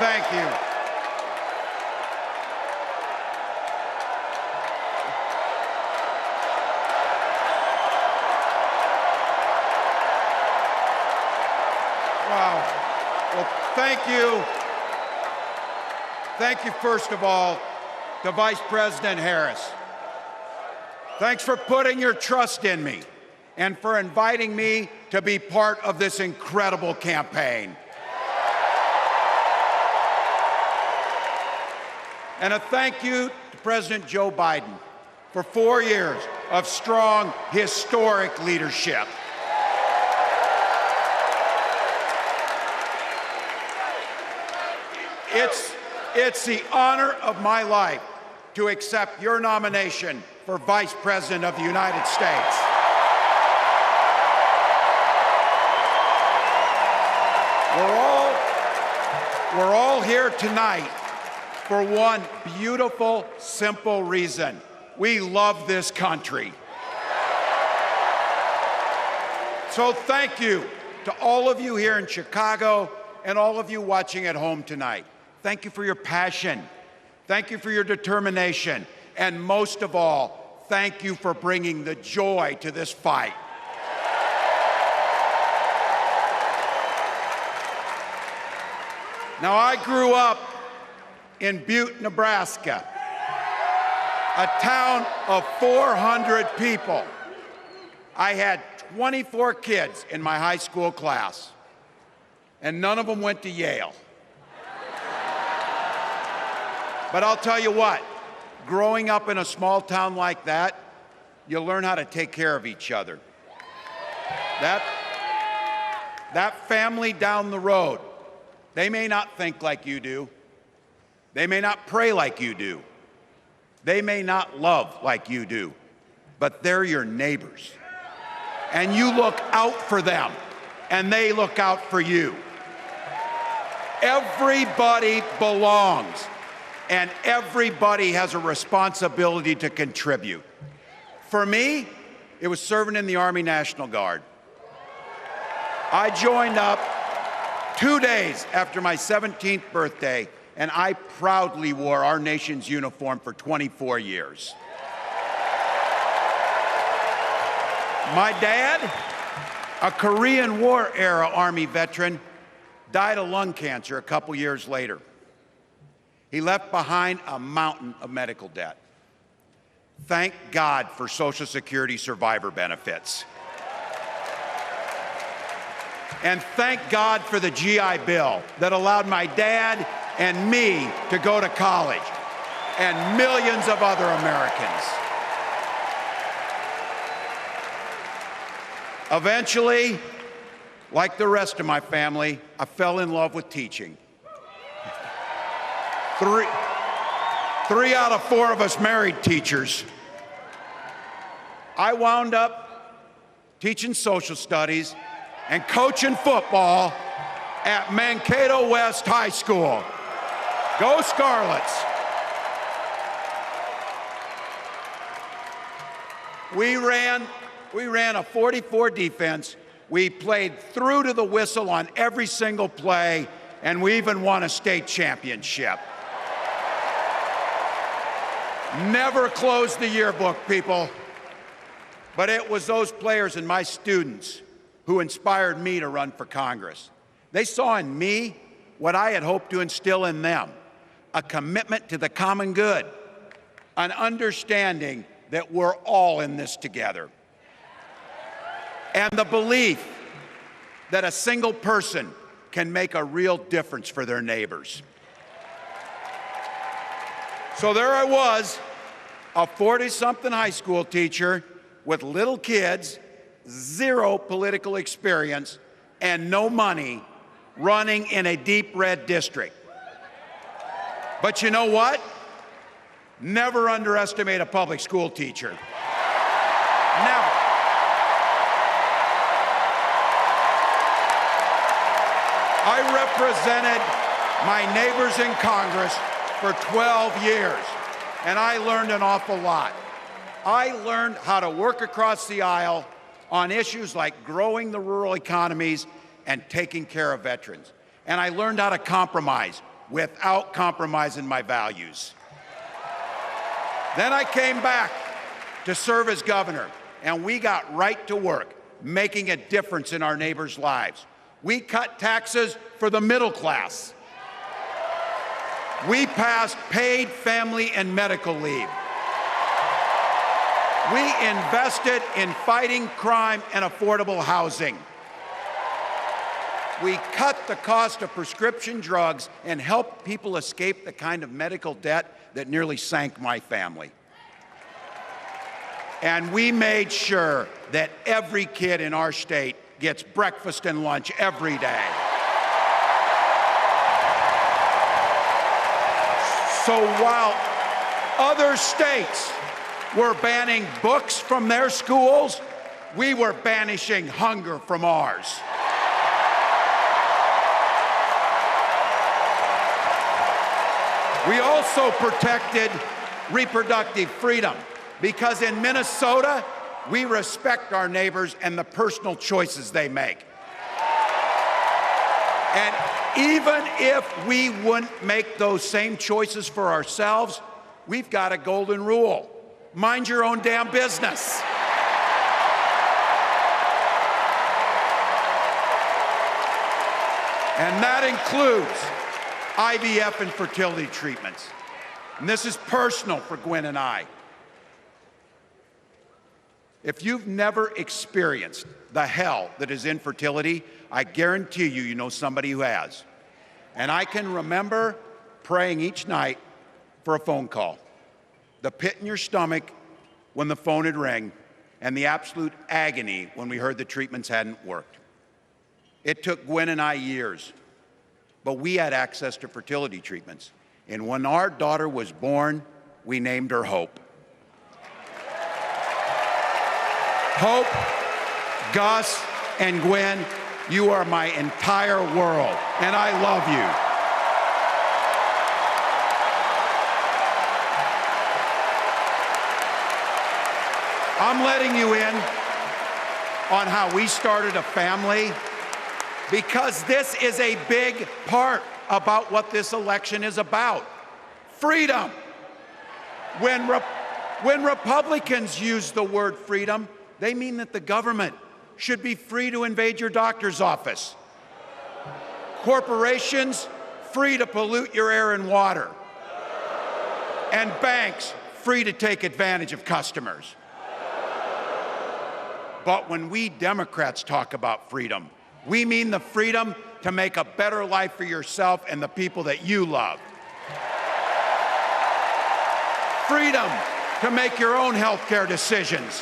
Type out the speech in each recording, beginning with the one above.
thank you. Wow. Well, thank you. Thank you, first of all, to Vice President Harris. Thanks for putting your trust in me and for inviting me to be part of this incredible campaign. And a thank you to President Joe Biden for 4 years of strong, historic leadership. It's the honor of my life to accept your nomination for Vice President of the United States. We're all here tonight for one beautiful, simple reason. We love this country. So thank you to all of you here in Chicago and all of you watching at home tonight. Thank you for your passion. Thank you for your determination. And most of all, thank you for bringing the joy to this fight. Now, I grew up in Butte, Nebraska, a town of 400 people. I had 24 kids in my high school class, and none of them went to Yale. But I'll tell you what, growing up in a small town like that, you learn how to take care of each other. That family down the road, they may not think like you do. They may not pray like you do. They may not love like you do. But they're your neighbors. And you look out for them, and they look out for you. Everybody belongs. And everybody has a responsibility to contribute. For me, it was serving in the Army National Guard. I joined up 2 days after my 17th birthday, and I proudly wore our nation's uniform for 24 years. My dad, a Korean War-era Army veteran, died of lung cancer a couple years later. He left behind a mountain of medical debt. Thank God for Social Security survivor benefits. And thank God for the GI Bill that allowed my dad and me to go to college, and millions of other Americans. Eventually, like the rest of my family, I fell in love with teaching. Three out of 4 of us married teachers. I wound up teaching social studies and coaching football at Mankato West High School. Go Scarlets! We ran a 44 defense. We played through to the whistle on every single play, and we even won a state championship. Never closed the yearbook, people. But it was those players and my students who inspired me to run for Congress. They saw in me what I had hoped to instill in them, a commitment to the common good, an understanding that we're all in this together, and the belief that a single person can make a real difference for their neighbors. So there I was, a 40-something high school teacher with little kids, 0 political experience, and no money, running in a deep red district. But you know what? Never underestimate a public school teacher. Never. I represented my neighbors in Congress for 12 years, and I learned an awful lot. I learned how to work across the aisle on issues like growing the rural economies and taking care of veterans. And I learned how to compromise without compromising my values. Then I came back to serve as governor, and we got right to work, making a difference in our neighbors' lives. We cut taxes for the middle class. We passed paid family and medical leave. We invested in fighting crime and affordable housing. We cut the cost of prescription drugs and helped people escape the kind of medical debt that nearly sank my family. And we made sure that every kid in our state gets breakfast and lunch every day. So while other states were banning books from their schools, we were banishing hunger from ours. We also protected reproductive freedom because in Minnesota, we respect our neighbors and the personal choices they make. And even if we wouldn't make those same choices for ourselves, we've got a golden rule. Mind your own damn business. And that includes IVF and fertility treatments. And this is personal for Gwen and I. If you've never experienced the hell that is infertility, I guarantee you, you know somebody who has. And I can remember praying each night for a phone call. The pit in your stomach when the phone had rang, and the absolute agony when we heard the treatments hadn't worked. It took Gwen and I years, but we had access to fertility treatments. And when our daughter was born, we named her Hope. Hope, Gus, and Gwen, you are my entire world, and I love you. I'm letting you in on how we started a family because this is a big part about what this election is about. Freedom. When Republicans use the word freedom, they mean that the government should be free to invade your doctor's office. Corporations free to pollute your air and water. And banks free to take advantage of customers. But when we Democrats talk about freedom, we mean the freedom to make a better life for yourself and the people that you love. Freedom to make your own health care decisions.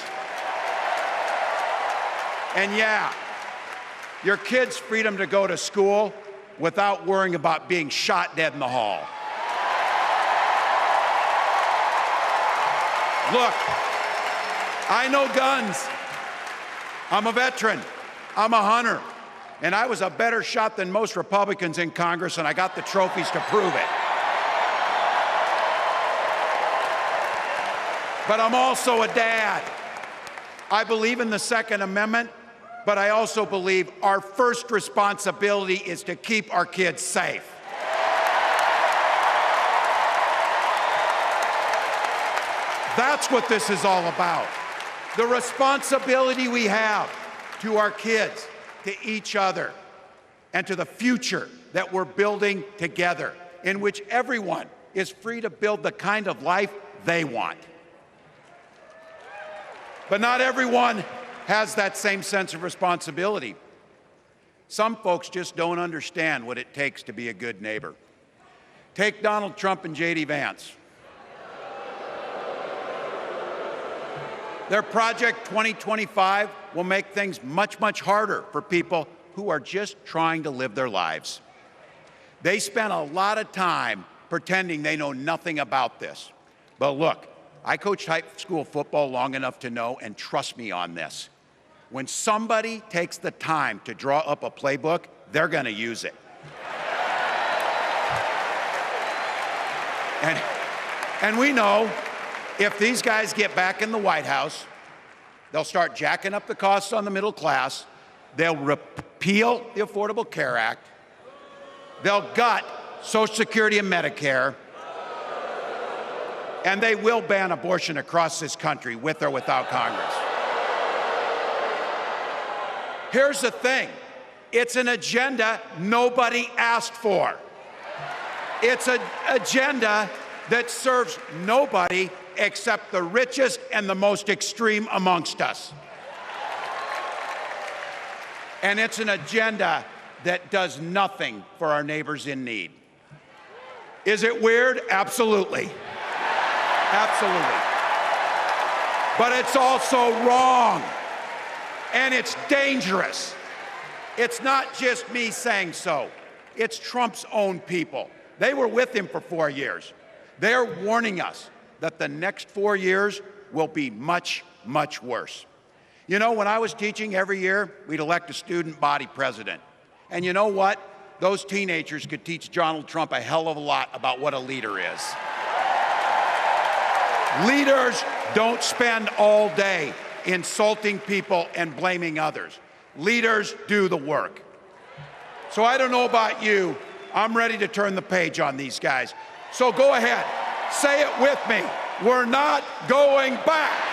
And yeah, your kids' freedom to go to school without worrying about being shot dead in the hall. Look, I know guns. I'm a veteran. I'm a hunter. And I was a better shot than most Republicans in Congress, and I got the trophies to prove it. But I'm also a dad. I believe in the Second Amendment, but I also believe our first responsibility is to keep our kids safe. That's what this is all about. The responsibility we have to our kids, to each other, and to the future that we're building together, in which everyone is free to build the kind of life they want. But not everyone has that same sense of responsibility. Some folks just don't understand what it takes to be a good neighbor. Take Donald Trump and J.D. Vance. Their Project 2025 will make things much, much harder for people who are just trying to live their lives. They spent a lot of time pretending they know nothing about this. But look, I coached high school football long enough to know, and trust me on this, when somebody takes the time to draw up a playbook, they're going to use it. And we know if these guys get back in the White House, they'll start jacking up the costs on the middle class, they'll repeal the Affordable Care Act, they'll gut Social Security and Medicare, and they will ban abortion across this country with or without Congress. Here's the thing. It's an agenda nobody asked for. It's an agenda that serves nobody except the richest and the most extreme amongst us. And it's an agenda that does nothing for our neighbors in need. Is it weird? Absolutely. Absolutely. But it's also wrong. And it's dangerous. It's not just me saying so. It's Trump's own people. They were with him for 4 years. They're warning us that the next 4 years will be much, much worse. You know, when I was teaching every year, we'd elect a student body president. And you know what? Those teenagers could teach Donald Trump a hell of a lot about what a leader is. Leaders don't spend all day insulting people and blaming others. Leaders do the work. So I don't know about you, I'm ready to turn the page on these guys. So go ahead, say it with me. We're not going back.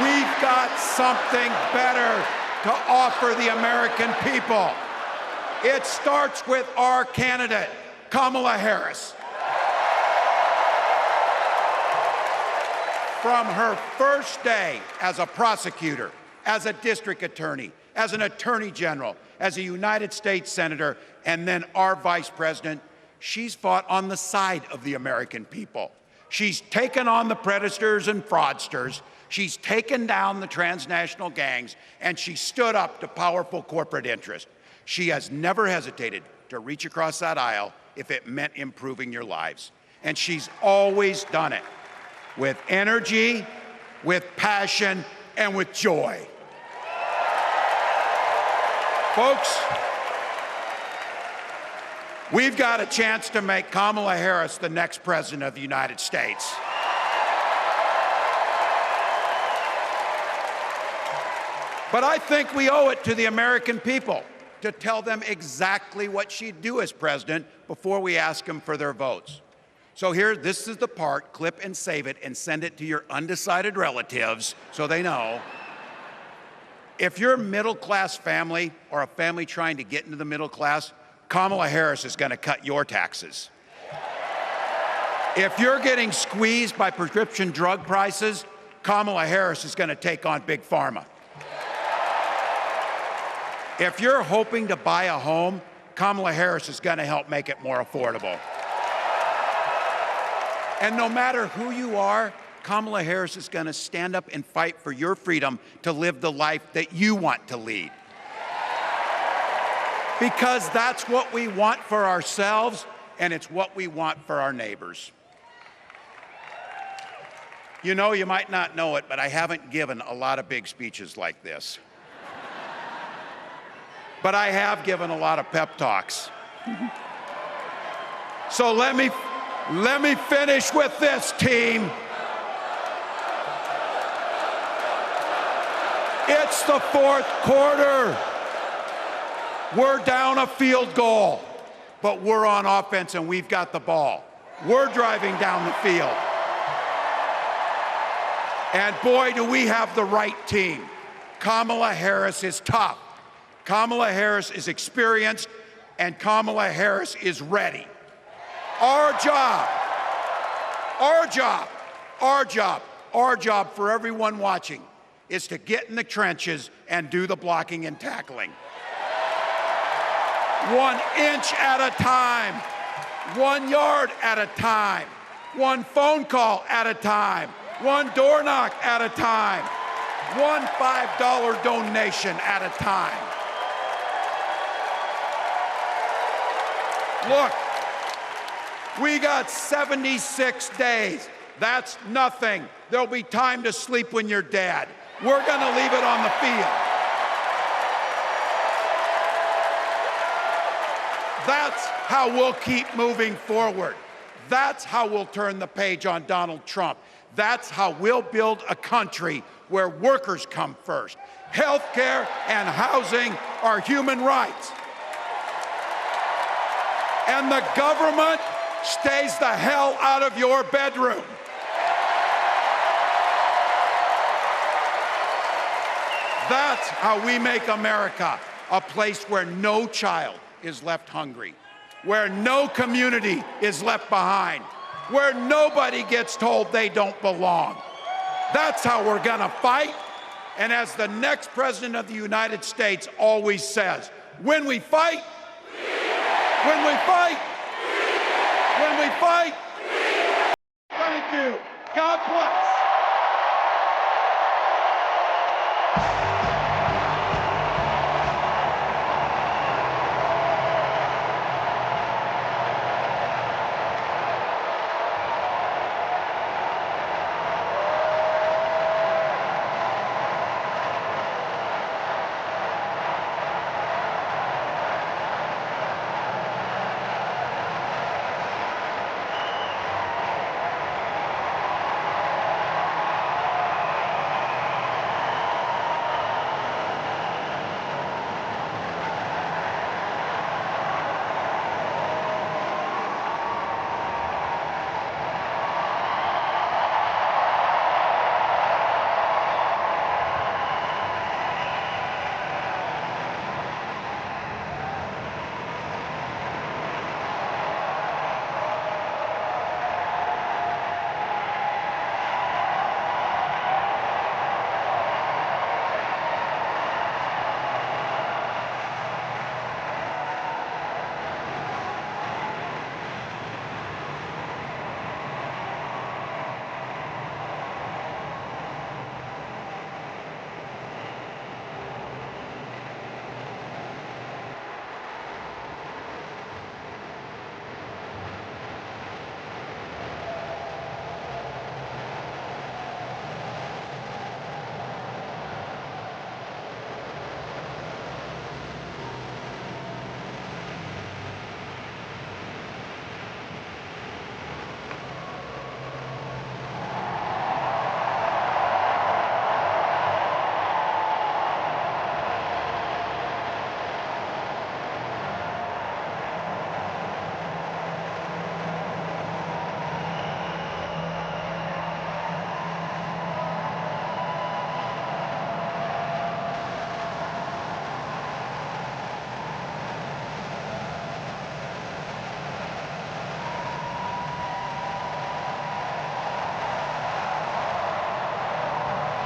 We've got something better to offer the American people. It starts with our candidate, Kamala Harris. From her first day as a prosecutor, as a district attorney, as an attorney general, as a United States senator, and then our vice president, she's fought on the side of the American people. She's taken on the predators and fraudsters. She's taken down the transnational gangs, and she stood up to powerful corporate interests. She has never hesitated to reach across that aisle if it meant improving your lives. And she's always done it with energy, with passion, and with joy. Folks, we've got a chance to make Kamala Harris the next president of the United States. But I think we owe it to the American people to tell them exactly what she'd do as president before we ask them for their votes. So here, this is the part, clip and save it and send it to your undecided relatives so they know. If you're a middle-class family or a family trying to get into the middle class, Kamala Harris is going to cut your taxes. If you're getting squeezed by prescription drug prices, Kamala Harris is going to take on Big Pharma. If you're hoping to buy a home, Kamala Harris is going to help make it more affordable. And no matter who you are, Kamala Harris is going to stand up and fight for your freedom to live the life that you want to lead. Because that's what we want for ourselves, and it's what we want for our neighbors. You know, you might not know it, but I haven't given a lot of big speeches like this. But I have given a lot of pep talks. So let me finish with this, team. It's the fourth quarter. We're down a field goal, but we're on offense and we've got the ball. We're driving down the field. And boy, do we have the right team. Kamala Harris is tough. Kamala Harris is experienced, and Kamala Harris is ready. Our job for everyone watching is to get in the trenches and do the blocking and tackling. 1 inch at a time, 1 yard at a time, 1 phone call at a time, 1 door knock at a time, 1 $5 donation at a time. Look, we got 76 days. That's nothing. There'll be time to sleep when you're dead. We're going to leave it on the field. That's how we'll keep moving forward. That's how we'll turn the page on Donald Trump. That's how we'll build a country where workers come first. Healthcare and housing are human rights. And the government stays the hell out of your bedroom. That's how we make America a place where no child is left hungry, where no community is left behind, where nobody gets told they don't belong. That's how we're gonna fight. And as the next President of the United States always says, when we fight, when we fight, when we fight, thank you. God bless.